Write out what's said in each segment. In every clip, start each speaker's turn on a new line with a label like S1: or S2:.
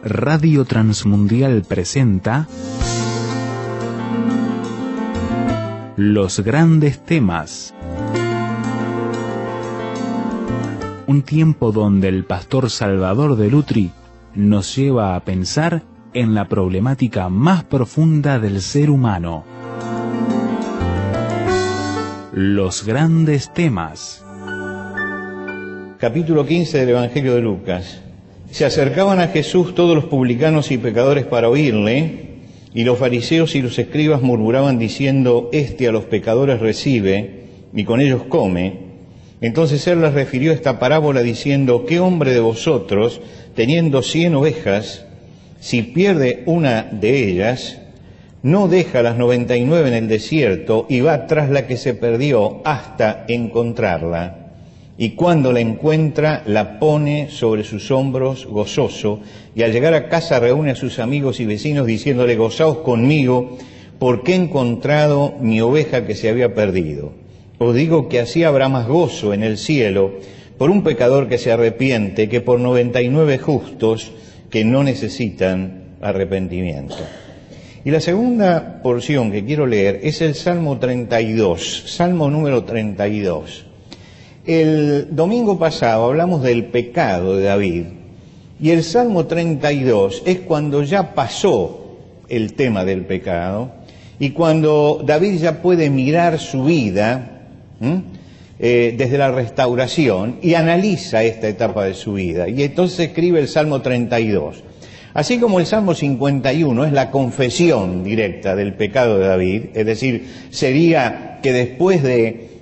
S1: Radio Transmundial presenta Los Grandes Temas. Un tiempo donde el pastor Salvador de Lutri nos lleva a pensar en la problemática más profunda del ser humano. Los Grandes Temas.
S2: Capítulo 15 del Evangelio de Lucas. Se acercaban a Jesús todos los publicanos y pecadores para oírle, y los fariseos y los escribas murmuraban diciendo: Este a los pecadores recibe, y con ellos come. Entonces él les refirió esta parábola diciendo: ¿Qué hombre de vosotros, teniendo 100 ovejas, si pierde una de ellas, no deja las 99 en el desierto y va tras la que se perdió hasta encontrarla? Y cuando la encuentra, la pone sobre sus hombros gozoso, y al llegar a casa reúne a sus amigos y vecinos diciéndole: Gozaos conmigo, porque he encontrado mi oveja que se había perdido. Os digo que así habrá más gozo en el cielo por un pecador que se arrepiente que por 99 justos que no necesitan arrepentimiento. Y la segunda porción que quiero leer es el Salmo 32, Salmo número 32. El domingo pasado hablamos del pecado de David, y el Salmo 32 es cuando ya pasó el tema del pecado, y cuando David ya puede mirar su vida desde la restauración y analiza esta etapa de su vida, y entonces escribe el Salmo 32. Así como el Salmo 51 es la confesión directa del pecado de David, es decir, sería que después de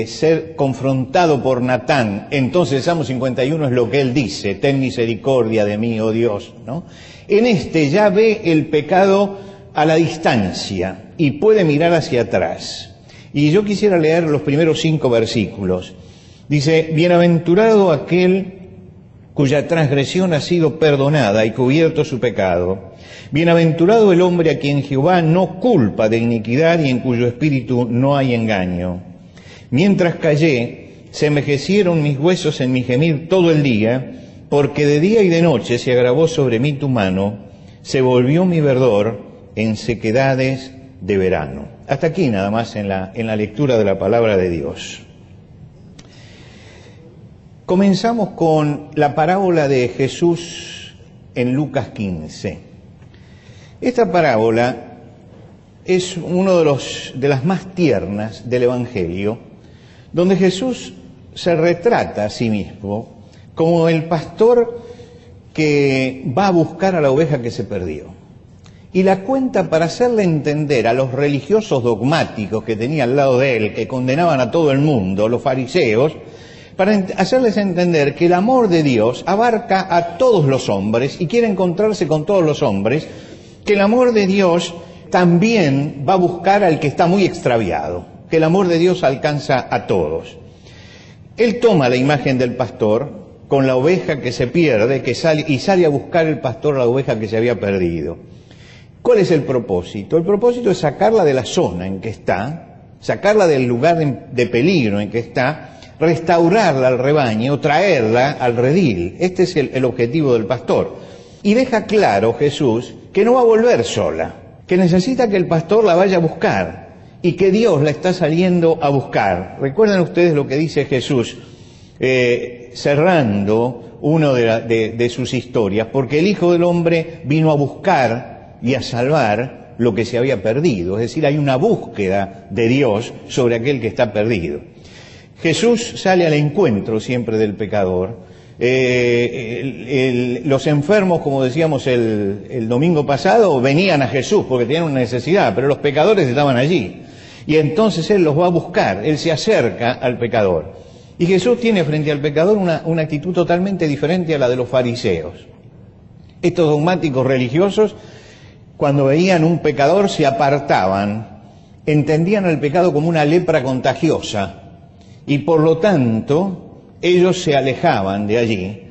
S2: ser confrontado por Natán, entonces el Salmo 51 es lo que él dice: ten misericordia de mí, oh Dios, ¿no? En este ya ve el pecado a la distancia y puede mirar hacia atrás. Y yo quisiera leer los primeros 5 versículos. Dice: bienaventurado aquel cuya transgresión ha sido perdonada y cubierto su pecado. Bienaventurado el hombre a quien Jehová no culpa de iniquidad y en cuyo espíritu no hay engaño. Mientras callé, se envejecieron mis huesos en mi gemir todo el día, porque de día y de noche se agravó sobre mí tu mano, se volvió mi verdor en sequedades de verano. Hasta aquí nada más en la lectura de la palabra de Dios. Comenzamos con la parábola de Jesús en Lucas 15. Esta parábola es uno de las más tiernas del Evangelio, donde Jesús se retrata a sí mismo como el pastor que va a buscar a la oveja que se perdió. Y la cuenta para hacerle entender a los religiosos dogmáticos que tenía al lado de él, que condenaban a todo el mundo, los fariseos, para hacerles entender que el amor de Dios abarca a todos los hombres y quiere encontrarse con todos los hombres, que el amor de Dios también va a buscar al que está muy extraviado, que el amor de Dios alcanza a todos. Él toma la imagen del pastor con la oveja que se pierde, y sale a buscar el pastor la oveja que se había perdido. ¿Cuál es el propósito? El propósito es sacarla de la zona en que está, sacarla del lugar de peligro en que está, restaurarla al rebaño, traerla al redil. Este es el objetivo del pastor. Y deja claro Jesús que no va a volver sola, que necesita que el pastor la vaya a buscar y que Dios la está saliendo a buscar. Recuerden ustedes lo que dice Jesús cerrando una de sus historias: porque el Hijo del Hombre vino a buscar y a salvar lo que se había perdido. Es decir, hay una búsqueda de Dios sobre aquel que está perdido. Jesús sale al encuentro siempre del pecador. Los enfermos, como decíamos el domingo pasado, venían a Jesús porque tenían una necesidad, pero los pecadores estaban allí. Y entonces Él los va a buscar, Él se acerca al pecador. Y Jesús tiene frente al pecador una actitud totalmente diferente a la de los fariseos. Estos dogmáticos religiosos, cuando veían un pecador, se apartaban, entendían el pecado como una lepra contagiosa, y por lo tanto ellos se alejaban de allí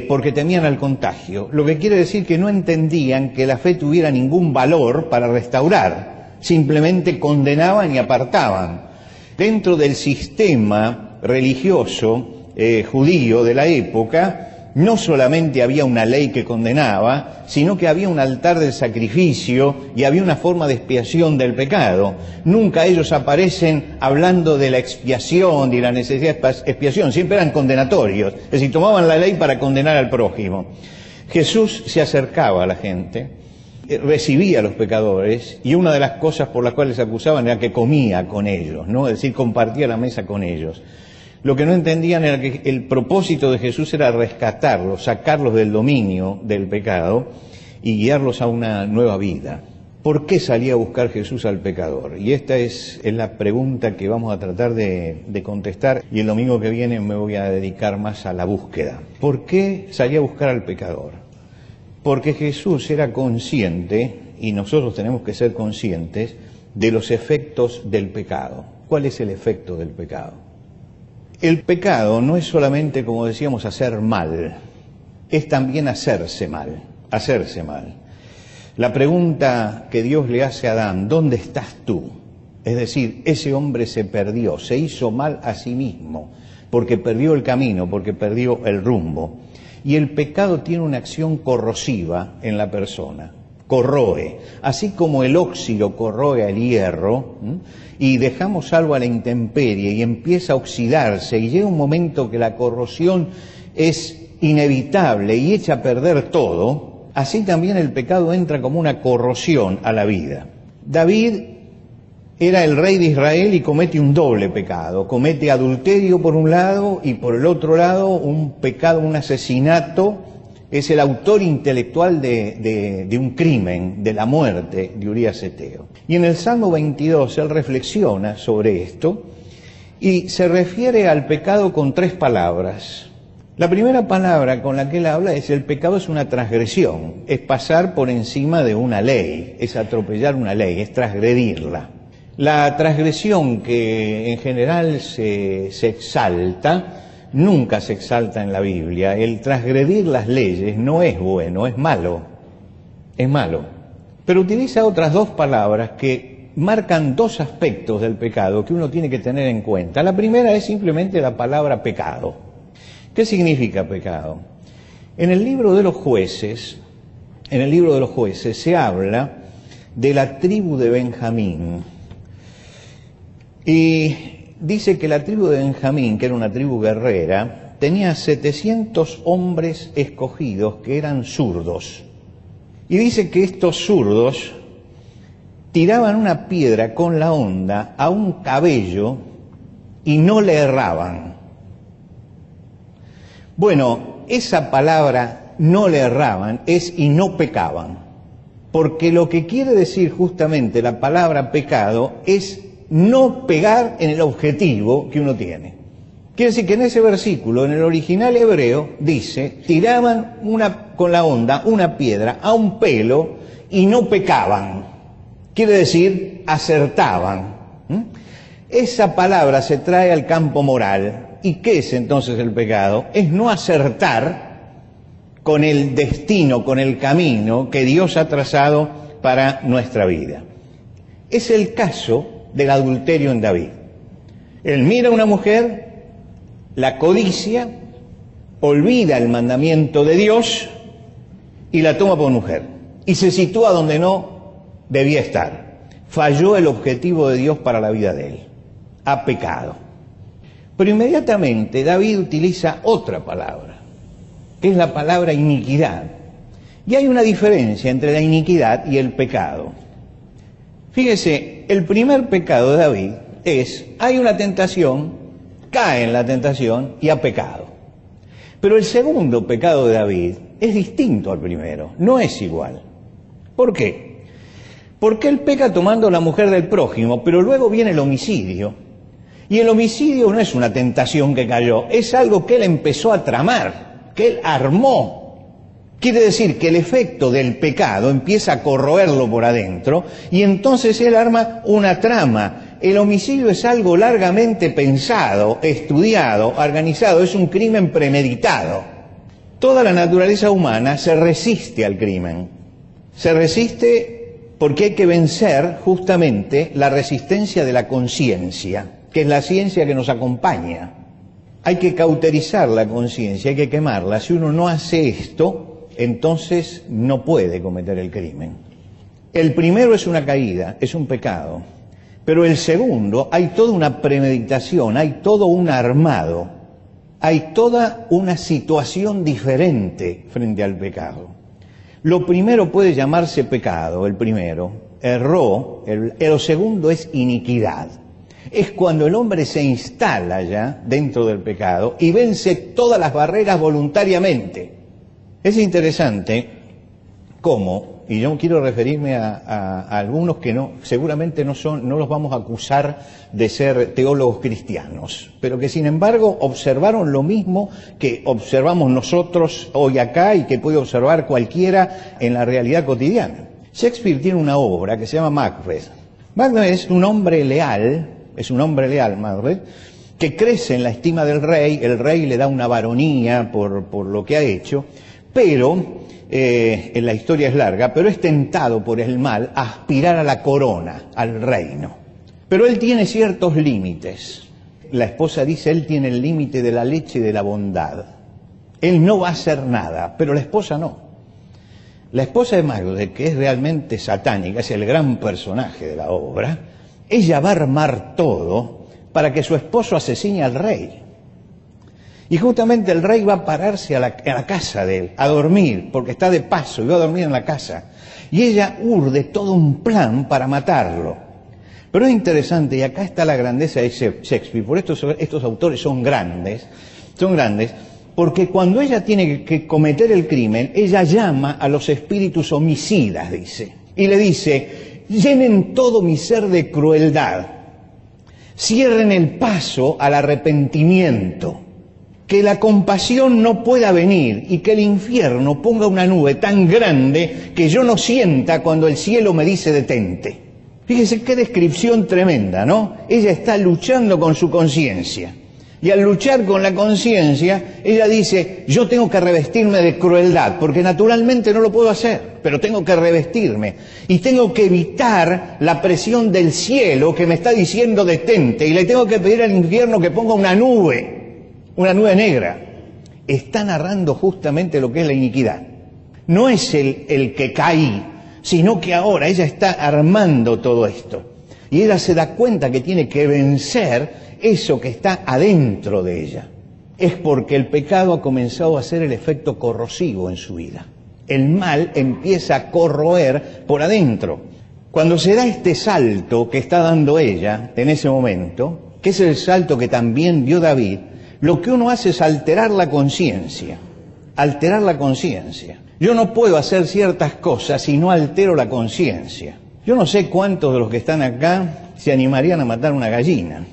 S2: porque temían al contagio. Lo que quiere decir que no entendían que la fe tuviera ningún valor para restaurar, simplemente condenaban y apartaban. Dentro del sistema religioso judío de la época, no solamente había una ley que condenaba, sino que había un altar del sacrificio y había una forma de expiación del pecado. Nunca ellos aparecen hablando de la expiación, de la necesidad de expiación, siempre eran condenatorios, es decir, tomaban la ley para condenar al prójimo. Jesús se acercaba a la gente, recibía a los pecadores, y una de las cosas por las cuales se acusaban era que comía con ellos, ¿no? Es decir, compartía la mesa con ellos. Lo que no entendían era que el propósito de Jesús era rescatarlos, sacarlos del dominio del pecado y guiarlos a una nueva vida. ¿Por qué salía a buscar Jesús al pecador? Y esta es la pregunta que vamos a tratar de contestar, y el domingo que viene me voy a dedicar más a la búsqueda. ¿Por qué salía a buscar al pecador? Porque Jesús era consciente, y nosotros tenemos que ser conscientes, de los efectos del pecado. ¿Cuál es el efecto del pecado? El pecado no es solamente, como decíamos, hacer mal, es también hacerse mal, hacerse mal. La pregunta que Dios le hace a Adán, ¿dónde estás tú? Es decir, ese hombre se perdió, se hizo mal a sí mismo, porque perdió el camino, porque perdió el rumbo. Y el pecado tiene una acción corrosiva en la persona, corroe, así como el óxido corroe al hierro, y dejamos algo a la intemperie y empieza a oxidarse, y llega un momento que la corrosión es inevitable y echa a perder todo. Así también el pecado entra como una corrosión a la vida. David era el rey de Israel y comete un doble pecado. Comete adulterio por un lado y por el otro lado un pecado, un asesinato. Es el autor intelectual de un crimen, de la muerte de Urías Eteo. Y en el Salmo 22 él reflexiona sobre esto y se refiere al pecado con 3 palabras. La primera palabra con la que él habla es: el pecado es una transgresión, es pasar por encima de una ley, es atropellar una ley, es transgredirla. La transgresión que en general se exalta, nunca se exalta en la Biblia. El transgredir las leyes no es bueno, es malo, es malo. Pero utiliza otras 2 palabras que marcan 2 aspectos del pecado que uno tiene que tener en cuenta. La primera es simplemente la palabra pecado. ¿Qué significa pecado? En el libro de los jueces, se habla de la tribu de Benjamín. Y dice que la tribu de Benjamín, que era una tribu guerrera, tenía 700 hombres escogidos que eran zurdos. Y dice que estos zurdos tiraban una piedra con la honda a un cabello y no le erraban. Bueno, esa palabra no le erraban es y no pecaban. Porque lo que quiere decir justamente la palabra pecado es no pegar en el objetivo que uno tiene. Quiere decir que en ese versículo, en el original hebreo, dice, tiraban con la honda una piedra a un pelo y no pecaban. Quiere decir, acertaban. Esa palabra se trae al campo moral. ¿Y qué es entonces el pecado? Es no acertar con el destino, con el camino que Dios ha trazado para nuestra vida. Es el caso del adulterio en David. Él mira a una mujer, la codicia, olvida el mandamiento de Dios y la toma por mujer. Y se sitúa donde no debía estar. Falló el objetivo de Dios para la vida de él. Ha pecado. Pero inmediatamente David utiliza otra palabra, que es la palabra iniquidad. Y hay una diferencia entre la iniquidad y el pecado. Fíjese, el primer pecado de David es, hay una tentación, cae en la tentación y ha pecado. Pero el segundo pecado de David es distinto al primero, no es igual. ¿Por qué? Porque él peca tomando la mujer del prójimo, pero luego viene el homicidio. Y el homicidio no es una tentación que cayó, es algo que él empezó a tramar, que él armó. Quiere decir que el efecto del pecado empieza a corroerlo por adentro y entonces él arma una trama. El homicidio es algo largamente pensado, estudiado, organizado, es un crimen premeditado. Toda la naturaleza humana se resiste al crimen. Se resiste porque hay que vencer justamente la resistencia de la conciencia, que es la ciencia que nos acompaña. Hay que cauterizar la conciencia, hay que quemarla. Si uno no hace esto, entonces no puede cometer el crimen. El primero es una caída, es un pecado. Pero el segundo, hay toda una premeditación, hay todo un armado, hay toda una situación diferente frente al pecado. Lo primero puede llamarse pecado, el primero, erró, lo segundo es iniquidad. Es cuando el hombre se instala ya dentro del pecado y vence todas las barreras voluntariamente. Es interesante cómo, y yo quiero referirme a algunos que seguramente no los vamos a acusar de ser teólogos cristianos, pero que sin embargo observaron lo mismo que observamos nosotros hoy acá y que puede observar cualquiera en la realidad cotidiana. Shakespeare tiene una obra que se llama Macbeth. Macbeth es un hombre leal, Macbeth, que crece en la estima del rey, el rey le da una baronía por lo que ha hecho, pero en la historia es larga, pero es tentado por el mal a aspirar a la corona, al reino. Pero él tiene ciertos límites. La esposa dice, él tiene el límite de la leche y de la bondad. Él no va a hacer nada, pero la esposa no. La esposa de Macbeth, que es realmente satánica, es el gran personaje de la obra, ella va a armar todo para que su esposo asesine al rey. Y justamente el rey va a pararse a la casa de él, a dormir, porque está de paso y va a dormir en la casa. Y ella urde todo un plan para matarlo. Pero es interesante, y acá está la grandeza de Shakespeare, por estos autores son grandes, porque cuando ella tiene que cometer el crimen, ella llama a los espíritus homicidas, dice, y le dice, llenen todo mi ser de crueldad, cierren el paso al arrepentimiento, que la compasión no pueda venir y que el infierno ponga una nube tan grande que yo no sienta cuando el cielo me dice detente. Fíjese qué descripción tremenda, ¿no? Ella está luchando con su conciencia. Y al luchar con la conciencia, ella dice, yo tengo que revestirme de crueldad, porque naturalmente no lo puedo hacer, pero tengo que revestirme. Y tengo que evitar la presión del cielo que me está diciendo detente, y le tengo que pedir al infierno que ponga una nube negra. Está narrando justamente lo que es la iniquidad. No es el que caí, sino que ahora ella está armando todo esto. Y ella se da cuenta que tiene que vencer eso que está adentro de ella. Es porque el pecado ha comenzado a hacer el efecto corrosivo en su vida. El mal empieza a corroer por adentro. Cuando se da este salto que está dando ella en ese momento, que es el salto que también dio David, lo que uno hace es alterar la conciencia. Alterar la conciencia. Yo no puedo hacer ciertas cosas si no altero la conciencia. Yo no sé cuántos de los que están acá se animarían a matar una gallina,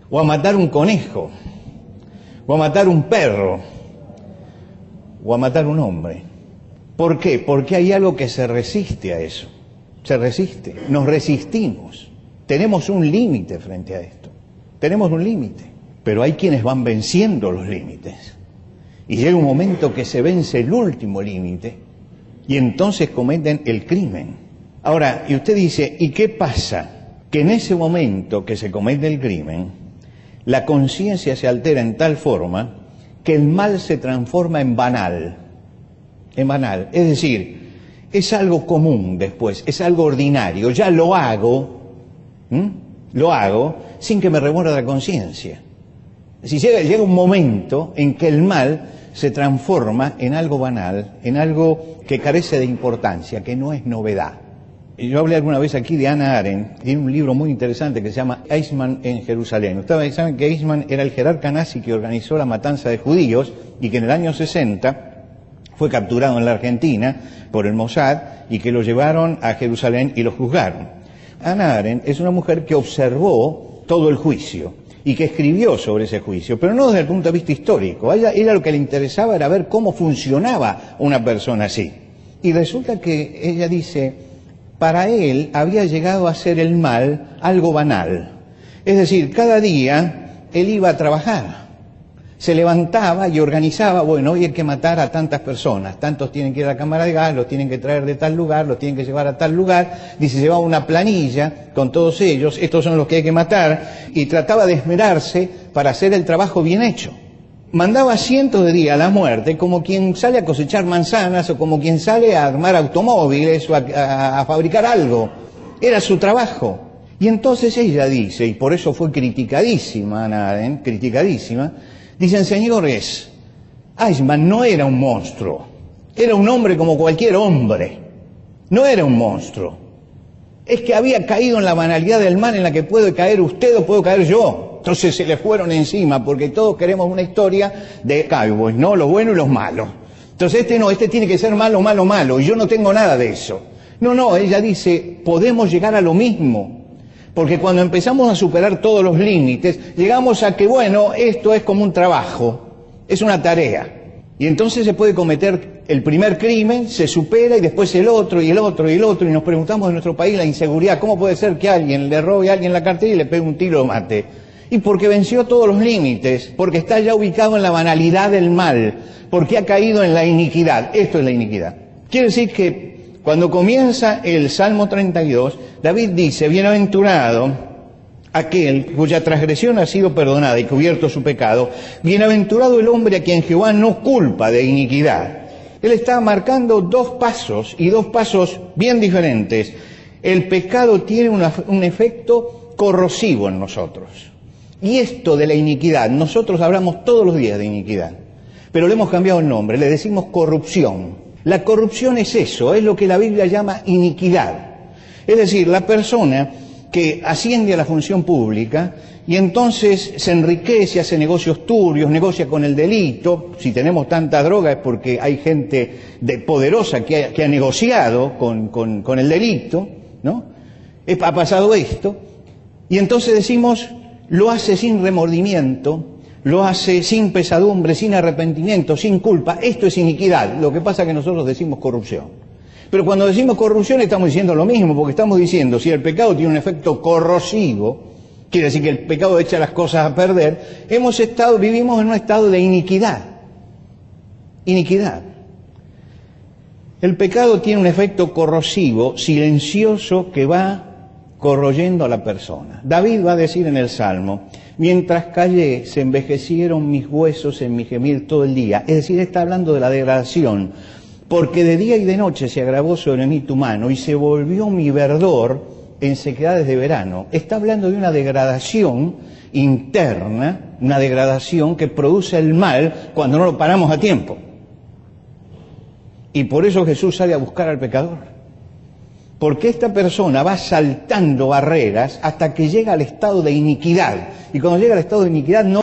S2: o a matar un conejo, o a matar un perro, o a matar un hombre. ¿Por qué? Porque hay algo que se resiste a eso. Se resiste. Nos resistimos. Tenemos un límite frente a esto. Tenemos un límite. Pero hay quienes van venciendo los límites. Y llega un momento que se vence el último límite y entonces cometen el crimen. Ahora, y usted dice, ¿y qué pasa? Que en ese momento que se comete el crimen, la conciencia se altera en tal forma que el mal se transforma en banal. En banal. Es decir, es algo común después, es algo ordinario. Ya lo hago sin que me remuerda la conciencia. Si llega un momento en que el mal se transforma en algo banal, en algo que carece de importancia, que no es novedad. Yo hablé alguna vez aquí de Hannah Arendt, tiene un libro muy interesante que se llama Eichmann en Jerusalén. Ustedes saben que Eichmann era el jerarca nazi que organizó la matanza de judíos y que en el año 60 fue capturado en la Argentina por el Mossad y que lo llevaron a Jerusalén y lo juzgaron. Hannah Arendt es una mujer que observó todo el juicio y que escribió sobre ese juicio, pero no desde el punto de vista histórico. A ella lo que le interesaba era ver cómo funcionaba una persona así. Y resulta que ella dice, para él había llegado a ser el mal algo banal. Es decir, cada día él iba a trabajar, se levantaba y organizaba, bueno, hoy hay que matar a tantas personas, tantos tienen que ir a la cámara de gas, los tienen que traer de tal lugar, los tienen que llevar a tal lugar, dice, llevaba una planilla con todos ellos, estos son los que hay que matar, y trataba de esmerarse para hacer el trabajo bien hecho. mandaba cientos de días a la muerte como quien sale a cosechar manzanas o como quien sale a armar automóviles o a fabricar algo. Era su trabajo. Y entonces ella dice, y por eso fue criticadísima Hannah Arendt, criticadísima, dicen, señores, Eichmann no era un monstruo, era un hombre como cualquier hombre, no era un monstruo. Es que había caído en la banalidad del mal en la que puede caer usted o puedo caer yo. Entonces se le fueron encima, porque todos queremos una historia de cowboys, ¿no? Los buenos y los malos. Entonces este tiene que ser malo, malo, malo, y yo no tengo nada de eso. No, ella dice, podemos llegar a lo mismo. Porque cuando empezamos a superar todos los límites, llegamos a que, bueno, esto es como un trabajo, es una tarea. Y entonces se puede cometer el primer crimen, se supera y después el otro y el otro y el otro. Y nos preguntamos en nuestro país la inseguridad, ¿cómo puede ser que alguien le robe a alguien la cartera y le pegue un tiro o mate? Y porque venció todos los límites, porque está ya ubicado en la banalidad del mal, porque ha caído en la iniquidad. Esto es la iniquidad. Quiere decir que cuando comienza el Salmo 32, David dice, bienaventurado aquel cuya transgresión ha sido perdonada y cubierto su pecado, bienaventurado el hombre a quien Jehová no culpa de iniquidad. Él está marcando dos pasos, y dos pasos bien diferentes. El pecado tiene un efecto corrosivo en nosotros. Y esto de la iniquidad, nosotros hablamos todos los días de iniquidad, pero le hemos cambiado el nombre, le decimos corrupción. La corrupción es eso, es lo que la Biblia llama iniquidad. Es decir, la persona que asciende a la función pública y entonces se enriquece, hace negocios turbios, negocia con el delito. Si tenemos tanta droga es porque hay gente poderosa que ha negociado con el delito, ¿no? Ha pasado esto. Y entonces decimos, lo hace sin remordimiento, lo hace sin pesadumbre, sin arrepentimiento, sin culpa. Esto es iniquidad. Lo que pasa es que nosotros decimos corrupción. Pero cuando decimos corrupción estamos diciendo lo mismo, porque estamos diciendo, si el pecado tiene un efecto corrosivo, quiere decir que el pecado echa las cosas a perder, vivimos en un estado de iniquidad. Iniquidad. El pecado tiene un efecto corrosivo, silencioso, que va corroyendo a la persona. David va a decir en el Salmo, mientras callé, se envejecieron mis huesos en mi gemir todo el día. Es decir, está hablando de la degradación. Porque de día y de noche se agravó sobre mí tu mano y se volvió mi verdor en sequedades de verano. Está hablando de una degradación interna, una degradación que produce el mal cuando no lo paramos a tiempo. Y por eso Jesús sale a buscar al pecador. Porque esta persona va saltando barreras hasta que llega al estado de iniquidad. Y cuando llega al estado de iniquidad no